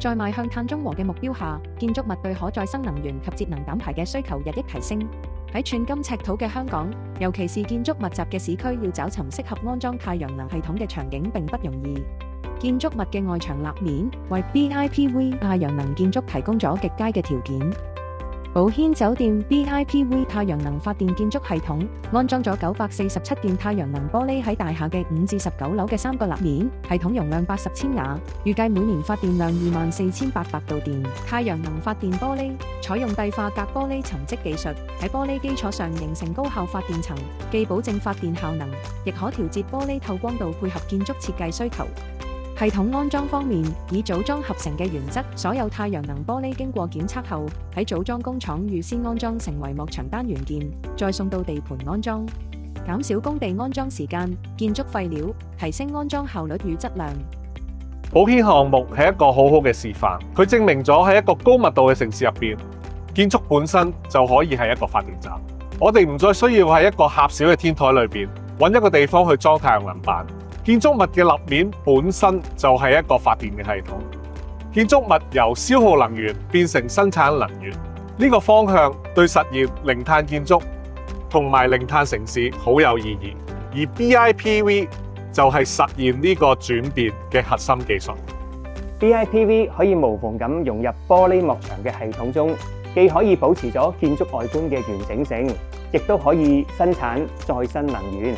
在邁向碳中和嘅目標下，建築物對可再生能源及節能減排嘅需求日益提升。喺寸金尺土嘅香港，尤其是建築密集嘅市區，要找尋適合安裝太陽能系統嘅場景並不容易。建築物嘅外牆立面為 BIPV 太陽能建築提供咗極佳嘅條件。寶軒酒店 BIPV 太陽能發電建築系統安裝咗947件太陽能玻璃喺大廈嘅5至19樓嘅3個立面，系統容量80千瓦，預計每年發電量24,800度電。太陽能發電玻璃採用碲化鎘玻璃沉積技術，喺玻璃基礎上形成高效發電層，既保證發電效能，亦可調節玻璃透光度配合建築設計需求。系統安裝方面，以組裝合成嘅原則，所有太陽能玻璃經過檢測後，喺組裝工廠預先安裝成為幕牆單元件，再送到地盤安裝，減少工地安裝時間、建築廢料，提升安裝效率與質量。寶軒項目係一個好好嘅示範，佢證明咗喺一個高密度嘅城市入邊，建築本身就可以係一個發電站。我哋唔再需要喺一個狹小嘅天台裏邊揾一個地方去裝太陽能板。建築物嘅立面本身就係一個發電嘅系統，建築物由消耗能源變成生產能源，呢個方向對實現零碳建築同埋零碳城市好有意義。而 BIPV 就係實現呢個轉變嘅核心技術。BIPV 可以無縫咁融入玻璃幕牆嘅系統中，既可以保持咗建築外觀嘅完整性，亦都可以生產再生能源。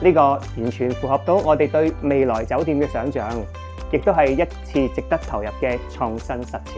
呢個完全符合到我哋對未來酒店嘅想像，亦都係一次值得投入嘅創新實踐。